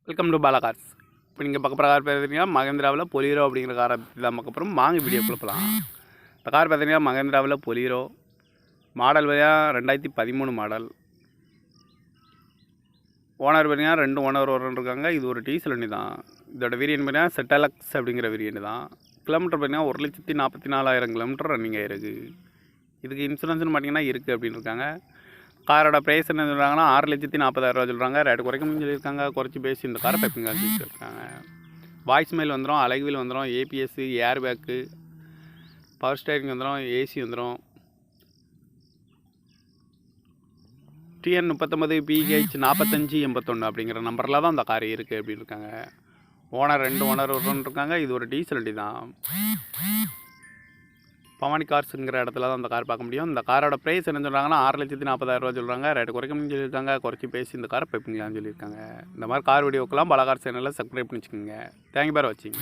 Welcome to Bala cars. இப்போ நீங்கள் பார்க்க போகிற கார் பார்த்தீங்கன்னா மகேந்திராவில் பொலிரோ அப்படிங்கிற காரை பற்றி தான் பார்க்க போகிறோம். வாங்க வீடியோக்குள்ள போகலாம். இந்த கார் பார்த்தீங்கன்னா மகேந்திராவில் பொலிரோ மாடல் பார்த்தீங்கன்னா 2013 மாடல். ஓனர் பார்த்தீங்கன்னா 2 ஓனர் இருக்காங்க. இது ஒரு டீசல் வண்டி தான். இதோட வேரியன்ட் பார்த்தீங்கன்னா செட்டாலக்ஸ் அப்படிங்கிற வேரியன்ட் தான். கிலோமீட்டர் பார்த்தீங்கன்னா 1,44,000 கிலோமீட்டர் ரன்னிங் ஆகிருக்கு. இதுக்கு இன்சூரன்ஸ்னு பார்த்தீங்கன்னா இருக்குது அப்படின்னு இருக்காங்க. காரோட ப்ரைஸ் என்ன சொல்கிறாங்கன்னா 6,40,000 சொல்கிறாங்க. ரேட்டு குறைக்கணும்னு சொல்லியிருக்காங்க. குறைச்சி பேசி இந்த காரை பைப்பிங் சொல்லியிருக்காங்க. வாய்ஸ் மெயில் வந்துடும், அலைவில் வந்துடும், ABS, air bag, power steering வந்துடும், ஏசி வந்துடும். TN 39 PH 4581 அப்படிங்கிற நம்பரில் தான் அந்த கார் இருக்குது அப்படின்னு இருக்காங்க. ஓனர் 2 ஓனர் இருக்காங்க. இது ஒரு டீசல் வண்டி தான். பவானி கார்ஸுங்கிற இடத்துல தான் அந்த கார் பார்க்க முடியும். இந்த காரோட ப்ரைஸ் என்ன சொல்கிறாங்கன்னா 6,40,000 சொல்கிறாங்க. ரேட்டு குறைக்கணும்னு சொல்லியிருக்காங்க. குறைச்சி பேசி இந்த காரை பைப்பிங்களான்னு சொல்லியிருக்காங்க. இந்த மாதிரி கார் வீடியோக்கெல்லாம் பாலா கார் சேனலில் சப்ஸ்கிரைப் பண்ணி வச்சுக்கோங்க. தேங்க்யூ ஃபார் வாட்சிங்.